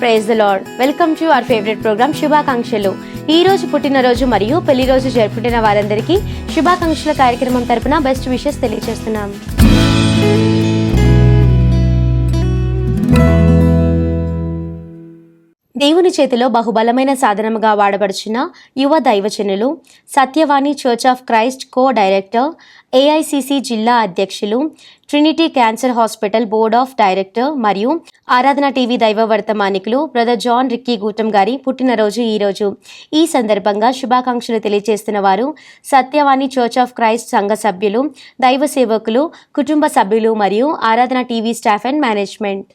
Praise the Lord. Welcome to our favourite programme శుభాకాంక్షలు. ఈ రోజు పుట్టినరోజు మరియు పెళ్లి రోజు జరుపుకుంటున్న వారందరికీ శుభాకాంక్షల కార్యక్రమం తరపున బెస్ట్ విషెస్ తెలియజేస్తున్నాం. దేవుని చేతిలో బహుబలమైన సాధనముగా వాడబడుచున్న యువ దైవజనులు, Satyavani church of Christ co director, AICC జిల్లా అధ్యక్షులు, Trinity cancer hospital board of director మరియు ఆరాధన టీవీ దైవ వర్తమానికులు బ్రదర్ జాన్ రిక్కీ గూటం గారి పుట్టినరోజు ఈరోజు. ఈ సందర్భంగా శుభాకాంక్షలు తెలియజేస్తున్న వారు సత్యవాణి చర్చ్ ఆఫ్ క్రైస్ట్ సంఘ సభ్యులు, దైవ సేవకులు, కుటుంబ సభ్యులు మరియు Aradhana TV staff and management.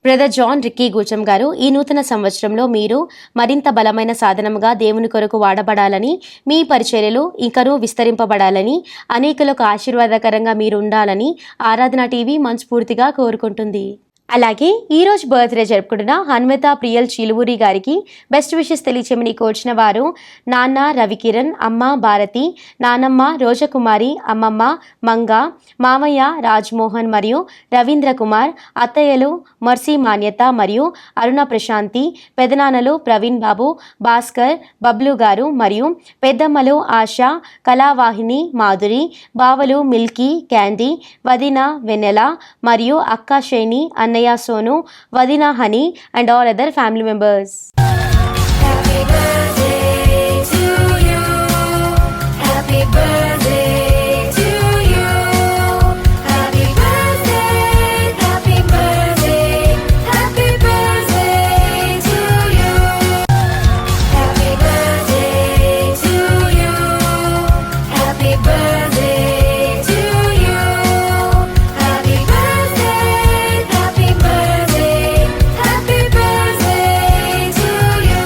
Brother John Ricky Gucham గారు, ఈ నూతన సంవత్సరంలో మీరు మరింత బలమైన సాధనముగా దేవుని కొరకు వాడబడాలని, మీ పరిచర్యలు ఇంకనూ విస్తరింపబడాలని, అనేకులకు ఆశీర్వాదకరంగా మీరు ఉండాలని ఆరాధన టీవీ మనస్ఫూర్తిగా కోరుకుంటుంది. అలాగే ఈరోజు బర్త్డే జరుపుకుంటున్న హన్విత ప్రియల్ చిలువూరి గారికి బెస్ట్ విషెస్ తెలియచేయమని కోర్చిన వారు నాన్న రవికిరణ్, అమ్మ భారతి, నానమ్మ రోజకుమారి, అమ్మమ్మ మంగ, మామయ్య రాజ్మోహన్ మరియు రవీంద్ర కుమార్, అత్తయ్యలు మర్సీ మాన్యత మరియు అరుణ ప్రశాంతి, పెదనాన్నలు ప్రవీణ్ బాబు, భాస్కర్, బబ్లు గారు మరియు పెద్దమ్మలు ఆశ, కళావాహిని మాధురి, బావలు మిల్కీ, క్యాండీ, వదిన వెన్నెల మరియు అక్క శైని, అన్నయ్య సోను, వదిన honey and all other family members. Happy birthday to you. Happy birthday to you. Happy birthday, happy birthday, happy birthday to you. Happy birthday to you. Happy birthday to you. Happy birthday, happy birthday, happy birthday to you.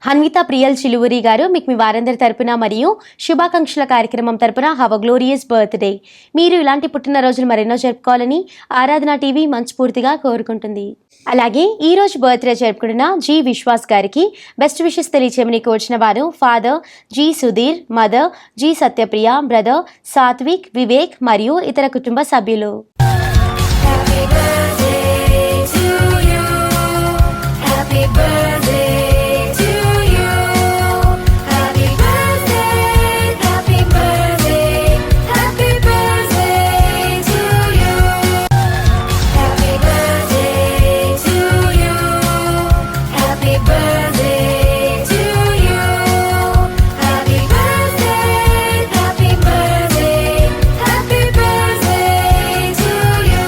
Hanvitha Priyal Chiluvuri గారు, మీకు మీ వారందరి తరపున మరియు శుభాకాంక్షల కార్యక్రమం తరపున have a glorious birthday. మీరు ఇలాంటి పుట్టినరోజులు మరెన్నో జరుపుకోవాలని ఆరాధన టీవీ మనస్ఫూర్తిగా కోరుకుంటుంది. అలాగే ఈ రోజు బర్త్డే జరుపుకుంటున్న జి విశ్వాస్ గారికి బెస్ట్ విషెస్ తెలియచేయమని కోర్చిన వారు father G Sudheer, mother G Satyapriya, brother Sathvik, Vivek మరియు ఇతర కుటుంబ సభ్యులు. Happy birthday to you. Happy birthday to you. Happy birthday, happy birthday, happy birthday to you. Happy birthday to you. Happy birthday to you. Happy birthday, happy birthday, happy birthday to you.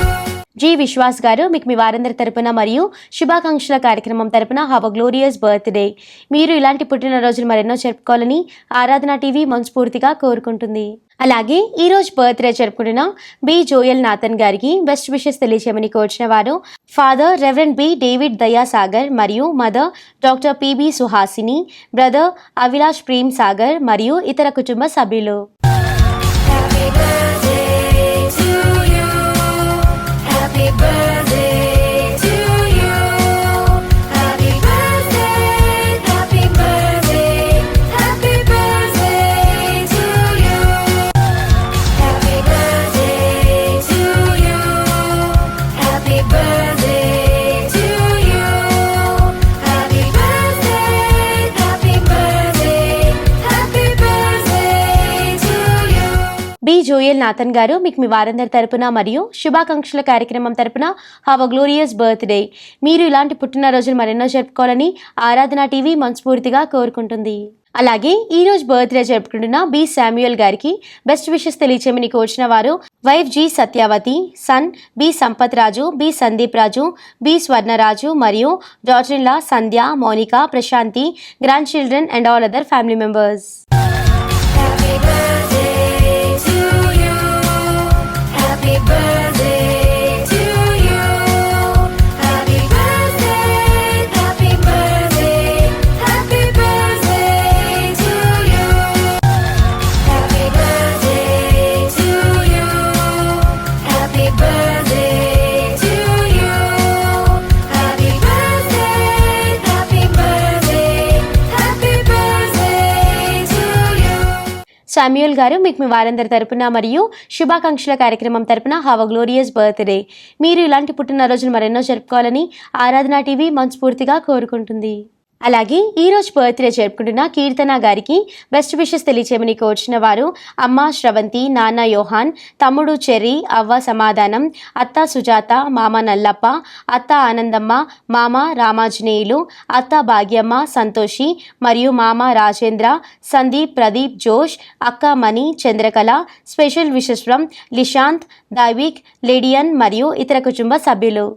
G Vishwas గారు, మీకు మీ వారందరి తరపున మరియు శుభాకాంక్షల కార్యక్రమం తరపున have a glorious birthday. మీరు ఇలాంటి పుట్టినరోజులు మరెన్నో జరుపుకోవాలని ఆరాధన టీవీ మనస్ఫూర్తిగా కోరుకుంటుంది. అలాగే ఈ రోజు బర్త్డే జరుపుకుంటున్న బి జోయల్ నాథన్ గారికి బెస్ట్ విషెస్ తెలియచేయమని కోర్చిన వారు father reverend B David Daya Sagar మరియు mother doctor PB Suhasini, brother Avilash Prem Sagar మరియు ఇతర కుటుంబ సభ్యులు. Happy birthday to you. Happy birthday to you. Happy birthday, happy birthday, happy birthday to you. Happy birthday to you. Happy birthday to you. Happy birthday, happy birthday, happy birthday to you. B Joel Nathan గారు, మీకు మీ వారందరి తరపున మరియు శుభాకాంక్షల కార్యక్రమం తరపున have a glorious birthday. మీరు ఇలాంటి పుట్టినరోజులు మరెన్నో జరుపుకోవాలని ఆరాధన టీవీ మనస్ఫూర్తిగా కోరుకుంటుంది. అలాగే ఈ రోజు బర్త్డే జరుపుకుంటున్న బి శామ్యుయల్ గారికి బెస్ట్ విషెస్ తెలియచేయమని కోర్చిన వారు wife G Satyavathi, son B Sampath Raju, B Sandeep Raju, B Swarnaraju మరియు daughter in law Sandhya, Monica, Prashanthi, grand children and all other family members. Happy birthday to you. Happy birthday to you. Happy birthday. Samuel గారు మీకు మీ వారందరి తరపున మరియు శుభాకాంక్షల కార్యక్రమం తరపున హావ్ అ గ్లోరియస్ బర్త్డే. మీరు ఇలాంటి పుట్టినరోజులు మరెన్నో జరుపుకోవాలని ఆరాధన టీవీ మనస్ఫూర్తిగా కోరుకుంటుంది. అలాగే ఈరోజు బర్త్డే జరుపుకుంటున్న కీర్తన గారికి బెస్ట్ విషెస్ తెలియచేయమని కోరుచున్న వారు అమ్మ శ్రవంతి, నాన్న యోహాన్, తమ్ముడు చెర్రీ, అవ్వ సమాధానం, అత్త సుజాత, మామ నల్లప్ప, అత్త ఆనందమ్మ, మామ రామాంజనేయులు, అత్త భాగ్యమ్మ, సంతోషి మరియు మామ రాజేంద్ర, సందీప్, ప్రదీప్, జోష్, అక్క Mani, Chandrakala. Special wishes from Lishanth, Daivik, Lydian మరియు ఇతర కుటుంబ సభ్యులు.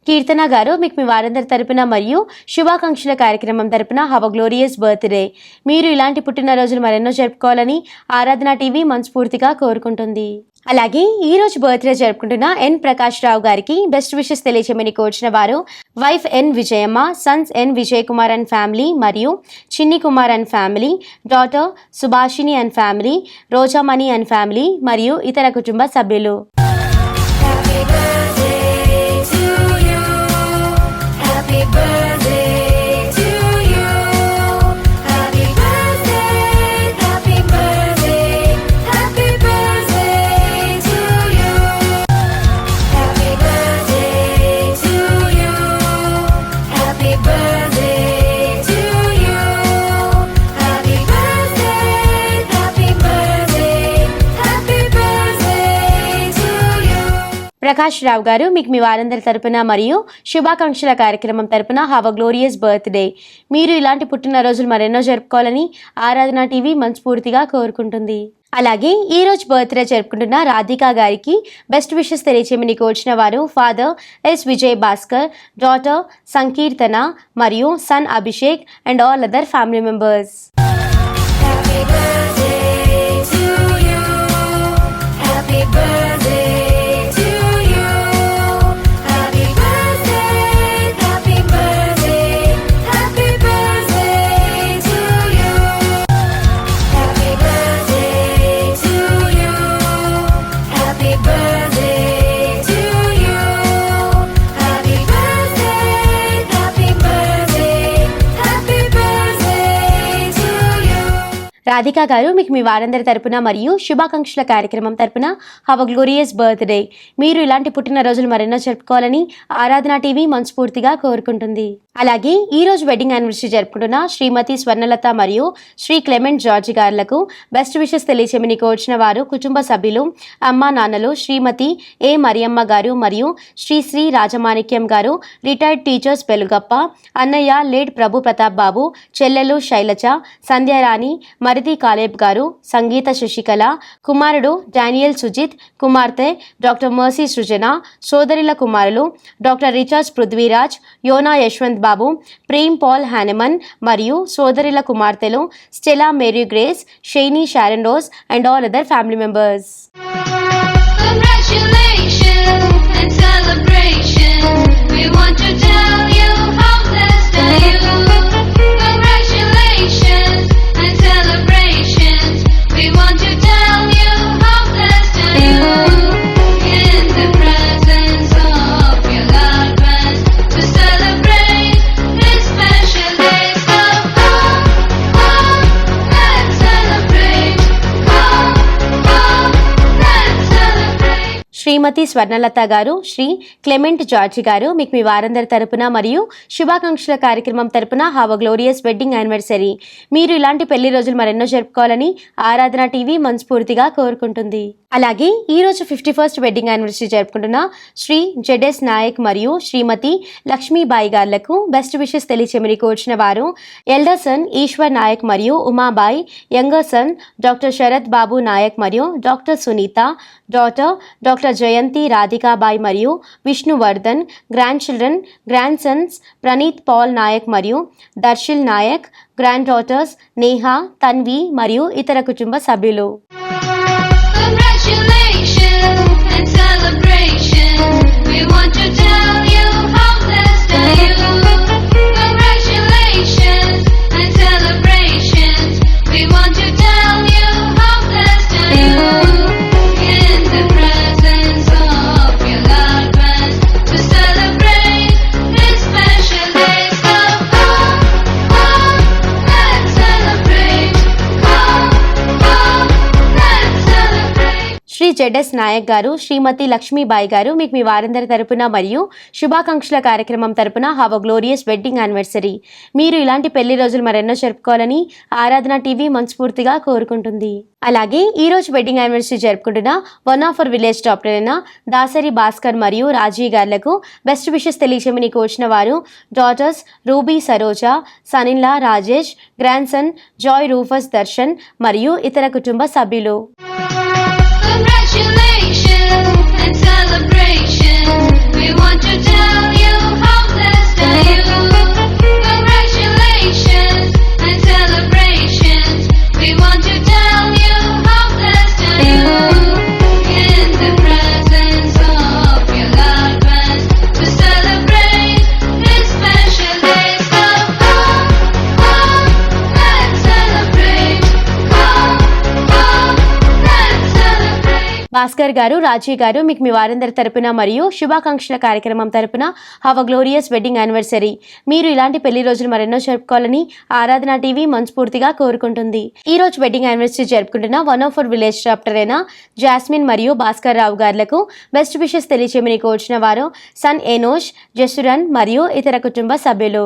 కీర్తన గారు మీకు మీ వారందరి తరపున మరియు శుభాకాంక్షల కార్యక్రమం తరపున హావ్ అ గ్లోరియస్ బర్త్డే. మీరు ఇలాంటి పుట్టినరోజులు మరెన్నో జరుపుకోవాలని ఆరాధన టీవీ మనస్ఫూర్తిగా కోరుకుంటుంది. అలాగే ఈ రోజు బర్త్డే జరుపుకుంటున్న ఎన్ ప్రకాష్ రావు గారికి బెస్ట్ విషెస్ తెలియచేయమని కోరుచిన వారు wife N Vijayamma, sons N Vijay Kumar and family మరియు Chinni Kumar and family, daughter Subhashini and family, Rojamani and family మరియు ఇతర కుటుంబ సభ్యులు. ప్రకాష్ రావు గారు మీకు మీ వారందరి తరపున మరియు శుభాకాంక్షల కార్యక్రమం తరపున హావ్ అ గ్లోరియస్ బర్త్డే. మీరు ఇలాంటి పుట్టినరోజులు మరెన్నో జరుపుకోవాలని ఆరాధన టీవీ మనస్ఫూర్తిగా కోరుకుంటుంది. అలాగే ఈ రోజు బర్త్డే జరుపుకుంటున్న రాధిక గారికి బెస్ట్ విషెస్ తెలియచేయమని కోరుచిన వారు father S Vijay Bhaskar, daughter Sankeerthana మరియు son Abhishek and all other family members. Radhika గారు మీకు మీ వారందరి తరపున మరియు శుభాకాంక్షల కార్యక్రమం తరపున హావ్ అ గ్లోరియస్ బర్త్డే. మీరు ఇలాంటి పుట్టినరోజులు మరెన్నో జరుపుకోవాలని ఆరాధన టీవీ మనస్ఫూర్తిగా కోరుకుంటుంది. అలాగే ఈ రోజు వెడ్డింగ్ యానివర్సరీ జరుపుకుంటున్న శ్రీమతి స్వర్ణలత మరియు శ్రీ క్లెమెంట్ జార్జి గారులకు బెస్ట్ విషెస్ తెలియచేయమని కోరుచిన వారు కుటుంబ సభ్యులు, అమ్మా నాన్నలు శ్రీమతి ఏ మరియమ్మ గారు మరియు శ్రీ రాజమాణిక్యం గారు, రిటైర్డ్ టీచర్స్ బెలుగప్ప, అన్నయ్య లేడ్ ప్రభు ప్రతాప్ బాబు, చెల్లెలు శైలజ, సంధ్యారాణి, మరిది కాలేబ్ గారు, సంగీత శశికళ, కుమారుడు డానియల్ సుజిత్, కుమార్తె డాక్టర్ మర్సీ సృజన, సోదరుల కుమారులు doctor Richards Prithviraj, Yona Yashwanth Babu, Prem Paul Hahnemann మరియు సోదరుల కుమార్తెలు Stella Mary Grace, Shiny Sharon Rose and all other family members. Shrimati Swarnalatha గారు, శ్రీ క్లెమెంట్ జార్జి గారు మీకు మీ వారందరి తరపున మరియు శుభాకాంక్షల కార్యక్రమం తరపున have a glorious wedding anniversary. మీరు ఇలాంటి పెళ్లి రోజులు మరెన్నో జరుపుకోవాలని ఆరాధన టీవీ మనస్ఫూర్తిగా కోరుకుంటుంది. అలాగే ఈ రోజు 51st వెడ్డింగ్ యానివర్సరీ జరుపుకుంటున్న శ్రీ జెడ్ఎస్ నాయక్ మరియు శ్రీమతి లక్ష్మీబాయి గారులకు బెస్ట్ విషెస్ తెలియచేయమని కోరుచిన వారు ఎల్డర్ సన్ ఈశ్వర్ నాయక్ మరియు Umabai, younger son doctor Sarath Babu Nayak మరియు doctor Sunitha, daughter doctor Jayanthi Radhikabai మరియు Vishnuvardhan, grand children, grand sons Praneeth Paul Nayak మరియు దర్శిల్ నాయక్, గ్రాండ్ డాటర్స్ నేహా, తన్వి మరియు ఇతర కుటుంబ సభ్యులు. శ్రీ జెడ్ఎస్ నాయక్ గారు, శ్రీమతి లక్ష్మీబాయి గారు మీకు మీ వారందరి తరపున మరియు శుభాకాంక్షల కార్యక్రమం తరపున have a glorious wedding anniversary. మీరు ఇలాంటి పెళ్లి రోజులు మరెన్నో జరుపుకోవాలని ఆరాధన టీవీ మనస్ఫూర్తిగా కోరుకుంటుంది. అలాగే ఈ రోజు వెడ్డింగ్ యానివర్సరీ జరుపుకుంటున్న one of our village doctor అయిన దాసరి భాస్కర్ మరియు రాజీ గార్లకు బెస్ట్ విషెస్ తెలియచేయమని కోరిన వారు daughters Ruby Saroja, son in law Rajesh, grand son Joy Rufus Darshan మరియు ఇతర కుటుంబ సభ్యులు. భాస్కర్ గారు, రాజీ గారు మీకు మీ వారందరి తరపున మరియు శుభాకాంక్షల కార్యక్రమం తరపున have a glorious wedding anniversary. మీరు ఇలాంటి పెళ్లి రోజులు మరెన్నో జరుపుకోవాలని ఆరాధన టీవీ మనస్ఫూర్తిగా కోరుకుంటుంది. ఈ రోజు వెడ్డింగ్ యానివర్సరీ జరుపుకుంటున్న one of our village doctor అయిన జాస్మిన్ మరియు భాస్కర్ రావు గార్లకు బెస్ట్ విషెస్ తెలియచేయమని కోరిన వారు సన్ ఎనోష్, జసురన్ మరియు ఇతర కుటుంబ సభ్యులు.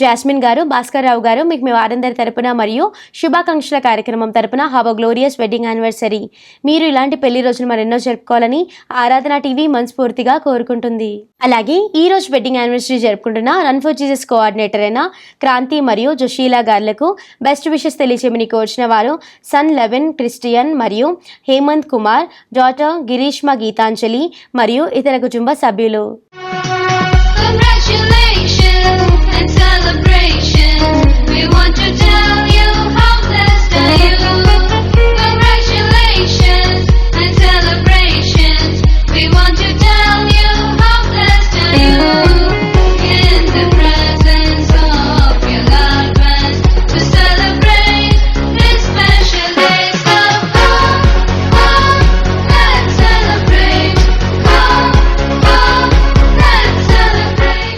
జాస్మిన్ గారు, భాస్కర్ రావు గారు మీకు మీ వారందరి తరపున మరియు శుభాకాంక్షల కార్యక్రమం తరపున have a glorious wedding anniversary. మీరు ఇలాంటి పెళ్లి రోజులు మరెన్నో జరుపుకోవాలని ఆరాధన టీవీ మనస్ఫూర్తిగా కోరుకుంటుంది. అలాగే ఈ రోజు వెడ్డింగ్ యానివర్సరీ జరుపుకుంటున్న రన్ ఫర్ జీసస్ కోఆర్డినేటర్ అయిన క్రాంతి మరియు జోషీలా గార్లకు బెస్ట్ విషెస్ తెలియచేయమని కోరిన వారు సన్ లెవెన్ క్రిస్టియన్ మరియు హేమంత్ కుమార్, డాటర్ గిరీష్మ గీతాంజలి మరియు ఇతర కుటుంబ సభ్యులు.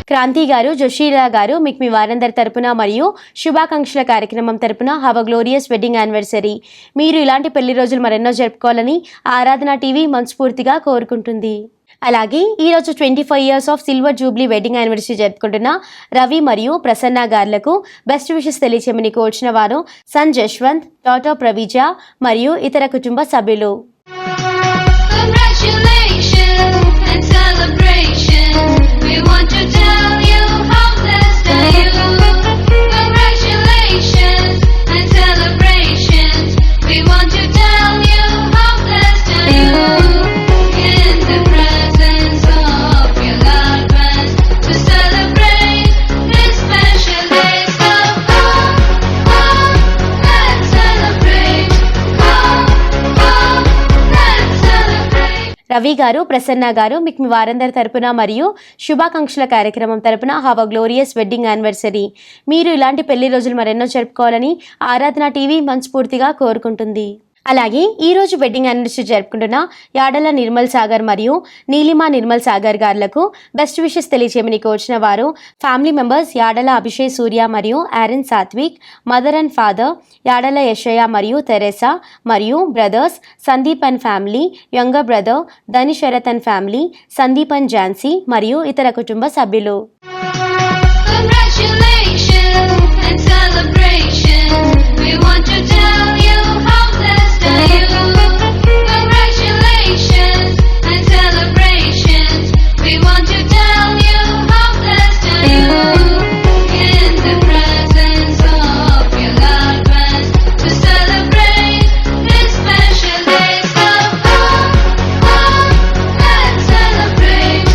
క్రాంతి గారు, జోషీలా గారు మీకు మీ వారందరి తరపున మరియు శుభాకాంక్షల కార్యక్రమం తరపున have a glorious wedding anniversary. మీరు ఇలాంటి పెళ్లి రోజులు మరెన్నో జరుపుకోవాలని ఆరాధన టీవీ మనస్ఫూర్తిగా కోరుకుంటుంది. అలాగే ఈరోజు 25 years of silver Jubilee wedding anniversary జరుపుకుంటున్న రవి మరియు ప్రసన్న గార్లకు బెస్ట్ విషెస్ తెలియచేయమని కోరిన వారు సన్ జశ్వంత్, డాటర్ ప్రవీజ మరియు ఇతర కుటుంబ సభ్యులు. రవి గారు, ప్రసన్న గారు మీకు మీ వారందరి తరపున మరియు శుభాకాంక్షల కార్యక్రమం తరపున have a glorious wedding anniversary. మీరు ఇలాంటి పెళ్లి రోజులు మరెన్నో జరుపుకోవాలని ఆరాధన టీవీ మనస్ఫూర్తిగా కోరుకుంటుంది. అలాగే ఈ రోజు వెడ్డింగ్ యానివర్సరీ జరుపుకుంటున్న యాడల నిర్మల్ సాగర్ మరియు నీలిమా నిర్మల్ సాగర్ గారులకు బెస్ట్ విషెస్ తెలియజేయమని కోరిన వారు ఫ్యామిలీ మెంబర్స్ యాడల అభిషేక్ సూర్య మరియు Aaron Satvik, mother and father Yadala Yesayya మరియు తెరెసా, మరియు brothers Sandeep and family, younger brother Dhani Sarath and family, Sandeep and Jhansi మరియు ఇతర కుటుంబ సభ్యులు. And celebration, we want to tell you how blessed are you. Congratulations and celebrations, we want to tell you how blessed are you. In the presence of your loved ones, to celebrate this special day. So let's celebrate.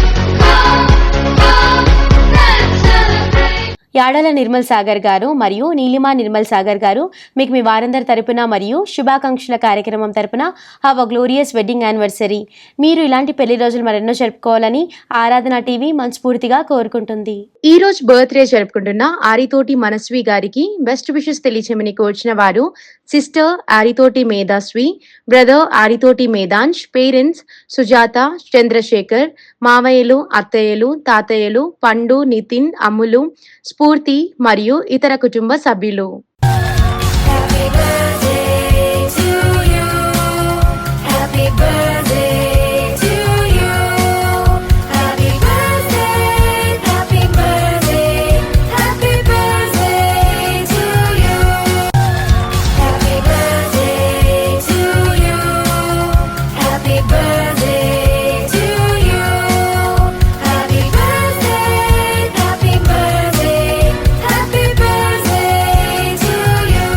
Let's celebrate. యాడల Nirmal Sagar గారు మరియు నీలిమా నిర్మల్ సాగర్ గారు మీకు మీ వారందరి తరపున మరియు శుభాకాంక్షల కార్యక్రమం తరపున have a glorious wedding anniversary. మీరు ఇలాంటి పెళ్లి రోజులు మరెన్నో జరుపుకోవాలని ఆరాధన టీవీ మనస్ఫూర్తిగా కోరుకుంటుంది. ఈ రోజు బర్త్డే జరుపుకుంటున్న ఆరితోటి మనస్వి గారికి బెస్ట్ విషెస్ తెలియచేయమని కోరిన వారు sister Arithoti Medhasri, brother Arithoti Medhansh, parents Sujatha, Chandrasekhar, మావయ్యలు, అత్తయ్యలు, తాతయ్యలు, పండు, నితిన్, అమ్ములు, స్ఫూర్తి మరియు ఇతర కుటుంబ సభ్యులు. Happy birthday to you. Happy birthday to you. Happy birthday, happy birthday, happy birthday to you. Happy birthday to you. Happy birthday to you. Happy birthday, happy birthday, happy birthday to you.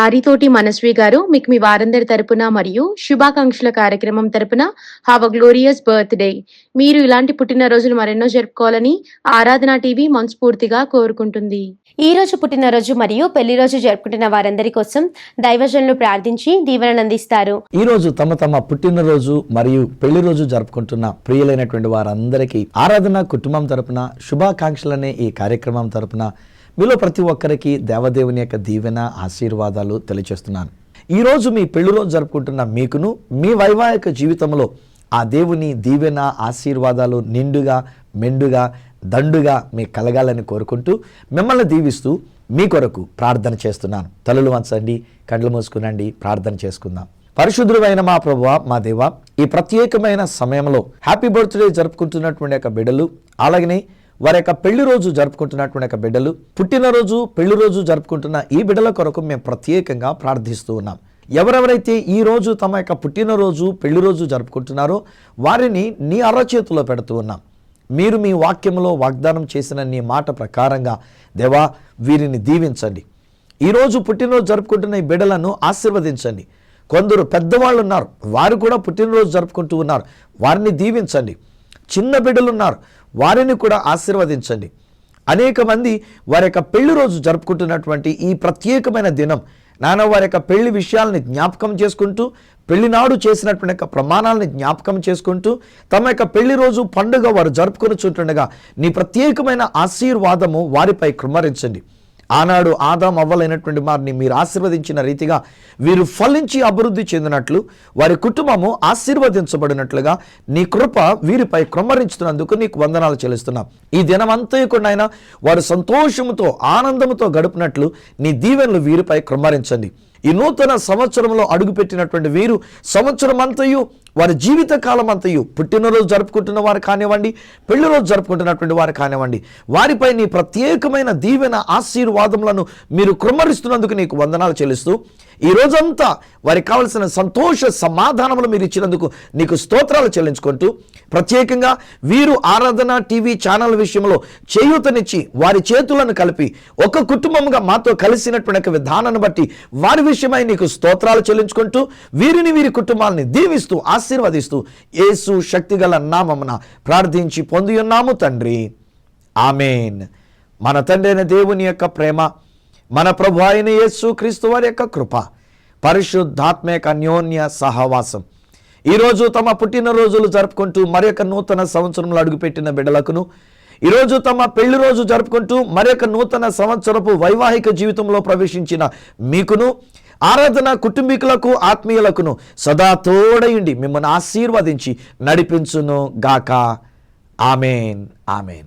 ఆరితోటి మనస్వి గారు మీకు మీ వారందరి తరపున మరియు శుభాకాంక్షల కార్యక్రమం తరపున have a glorious birthday. మీరు ఇలాంటి పుట్టినరోజులు మరెన్నో జరుపుకోవాలని ఆరాధన టీవీ మనస్ఫూర్తిగా కోరుకుంటుంది. ఈ రోజు పుట్టినరోజు మరియు పెళ్లి రోజు జరుపుకుంటున్న వారందరి కోసం దైవజనులు ప్రార్థించి దీవెనలు అందిస్తారు. ఈ రోజు తమ పుట్టినరోజు మరియు పెళ్లి రోజు జరుపుకుంటున్న ప్రియులైనటువంటి వారందరికీ ఆరాధన కుటుంబం తరపున శుభాకాంక్షలనే ఈ కార్యక్రమం తరపున మీలో ప్రతి ఒక్కరికి దేవదేవుని యొక్క దీవెన ఆశీర్వాదాలు తెలియజేస్తున్నాను. ఈరోజు మీ పెళ్లి రోజు జరుపుకుంటున్న మీకును మీ వైవాహిక జీవితంలో ఆ దేవుని దీవెన ఆశీర్వాదాలు నిండుగా మెండుగా దండుగా మీ కలగాలని కోరుకుంటూ మిమ్మల్ని దీవిస్తూ మీ కొరకు ప్రార్థన చేస్తున్నాను. తలలు వంచండి, కళ్ళు మూసుకునండి, ప్రార్థన చేసుకుందాం. పరిశుద్ధుడైన మా ప్రభువా, మా దేవా, ఈ ప్రత్యేకమైన సమయంలో హ్యాపీ బర్త్డే జరుపుకుంటున్నటువంటి యొక్క బిడ్డలు, అలాగనే వారి యొక్క పెళ్లి రోజు జరుపుకుంటున్నటువంటి యొక్క బిడ్డలు, పుట్టినరోజు పెళ్లి రోజు జరుపుకుంటున్న ఈ బిడ్డల కొరకు మేము ప్రత్యేకంగా ప్రార్థిస్తూ ఉన్నాం. ఎవరెవరైతే ఈ రోజు తమ యొక్క పుట్టినరోజు పెళ్లి రోజు జరుపుకుంటున్నారో వారిని నీ అరచేతిలో పెడుతూ ఉన్నాం. మీరు మీ వాక్యంలో వాగ్దానం చేసిన నీ మాట ప్రకారంగా దేవా వీరిని దీవించండి. ఈరోజు పుట్టినరోజు జరుపుకుంటున్న ఈ బిడ్డలను ఆశీర్వదించండి. కొందరు పెద్దవాళ్ళు ఉన్నారు, వారు కూడా పుట్టినరోజు జరుపుకుంటూ ఉన్నారు, వారిని దీవించండి. చిన్న బిడ్డలు ఉన్నారు, వారిని కూడా ఆశీర్వదించండి. అనేక మంది వారి యొక్క పెళ్లి రోజు జరుపుకుంటున్నటువంటి ఈ ప్రత్యేకమైన దినం నాన్న వారి యొక్క పెళ్లి విషయాలని జ్ఞాపకం చేసుకుంటూ, పెళ్లినాడు చేసినటువంటి యొక్క ప్రమాణాలని జ్ఞాపకం చేసుకుంటూ తమ యొక్క పెళ్లి రోజు పండుగ వారు జరుపుకొని చుంటుండగా నీ ప్రత్యేకమైన ఆశీర్వాదము వారిపై కృమ్మరించండి. ఆనాడు ఆదాం అవ్వలైనటువంటి వారిని మీరు ఆశీర్వదించిన రీతిగా వీరు ఫలించి అభివృద్ధి చెందినట్లు, వారి కుటుంబము ఆశీర్వదించబడినట్లుగా నీ కృప వీరిపై కృమ్మరించుతున్నందుకు నీకు వందనాలు చెల్లిస్తున్నాం. ఈ దినమంతా కూడా వారు సంతోషముతో ఆనందముతో గడుపునట్లు నీ దీవెనలు వీరిపై కృమ్మరించండి. ఈ నూతన సంవత్సరంలో అడుగుపెట్టినటువంటి వీరు సంవత్సరం అంతయు వారి జీవిత కాలం అంతయు పుట్టినరోజు జరుపుకుంటున్న వారు కానివ్వండి, పెళ్లి రోజు జరుపుకుంటున్నటువంటి వారు కానివ్వండి, వారిపై నీ ప్రత్యేకమైన దీవెన ఆశీర్వాదములను మీరు కృమ్మరిస్తున్నందుకు నీకు వందనాలు చెల్లిస్తూ ఈ రోజంతా వారికి కావలసిన సంతోష సమాధానములు మీరు ఇచ్చినందుకు నీకు స్తోత్రాలు చెల్లించుకుంటూ ప్రత్యేకంగా వీరు ఆరాధన టీవీ ఛానల్ విషయంలో చేయూతనిచ్చి వారి చేతులను కలిపి ఒక కుటుంబంగా మాతో కలిసినటువంటి విధానాన్ని బట్టి వారి విషయమై నీకు స్తోత్రాలు చెల్లించుకుంటూ వీరిని వీరి కుటుంబాలని దీవిస్తూ ఆశీర్వదిస్తూ యేసు శక్తిగల నామమున ప్రార్థించి పొంది ఉన్నాము తండ్రి, ఆమేన్. మన తండ్రి అయిన దేవుని యొక్క ప్రేమ, మన ప్రభు అయిన యేసు క్రీస్తు వారి యొక్క కృప, పరిశుద్ధాత్మ యొక్క అన్యోన్య సహవాసం ఈరోజు తమ పుట్టినరోజులు జరుపుకుంటూ మరి యొక్క నూతన సంవత్సరంలో అడుగుపెట్టిన బిడ్డలకును, ఈరోజు తమ పెళ్లి రోజు జరుపుకుంటూ మరి యొక్క నూతన సంవత్సరపు వైవాహిక జీవితంలో ప్రవేశించిన మీకును, ఆరాధన కుటుంబీకులకు ఆత్మీయులకును సదా తోడయుండి మిమ్మల్ని ఆశీర్వదించి నడిపించును గాక. Amen, amen.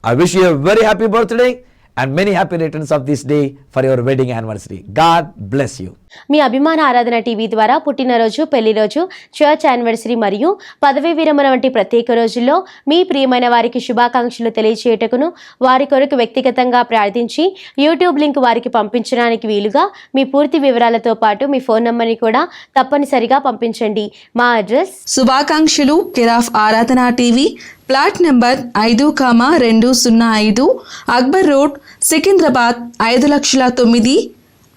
I wish you a very happy birthday and many happy returns of this day for your wedding anniversary. God bless you. మీ అభిమాన ఆరాధన టీవీ ద్వారా పుట్టినరోజు, పెళ్లి రోజు, చర్చ్ యానివర్సరీ మరియు పదవీ విరమణ వంటి ప్రత్యేక రోజుల్లో మీ ప్రియమైన వారికి శుభాకాంక్షలు తెలియచేయటకును, వారి కొరకు వ్యక్తిగతంగా ప్రార్థించి యూట్యూబ్ లింక్ వారికి పంపించడానికి వీలుగా మీ పూర్తి వివరాలతో పాటు మీ ఫోన్ నంబర్ని కూడా తప్పనిసరిగా పంపించండి. మా అడ్రస్ శుభాకాంక్షలు కెరాఫ్ ఆరాధన TV, plot number 5,205 Akbar road, Secunderabad 5,09,000.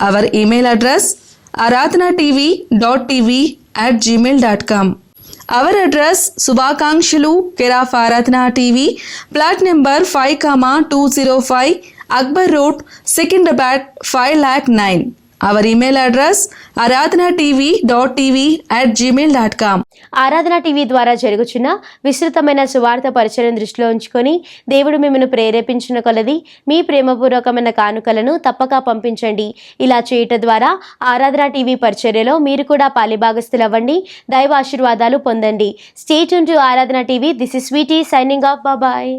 Hour email address aradhanatv.tv@gmail.com. Our address శుభాకాంక్షలు కెరాఫ్ ఆరాధన TV, plot number 5,205 Akbar road, Secunderabad 5,09,000. Hour email address aradhanatv.tv@gmail.com. ఆరాధన టీవీ ద్వారా జరుగుచున్న విస్తృతమైన సువార్త పరిచయం దృష్టిలో ఉంచుకొని దేవుడు మిమ్మల్ని ప్రేరేపించిన కొలది మీ ప్రేమపూర్వకమైన కానుకలను తప్పక పంపించండి. ఇలా చేయటం ద్వారా ఆరాధన టీవీ పరిచర్యలో మీరు కూడా పాలిభాగస్తులవ్వండి, దైవ ఆశీర్వాదాలు పొందండి. Stay tune to Aradhana TV. This is Sweetie signing off. Bye.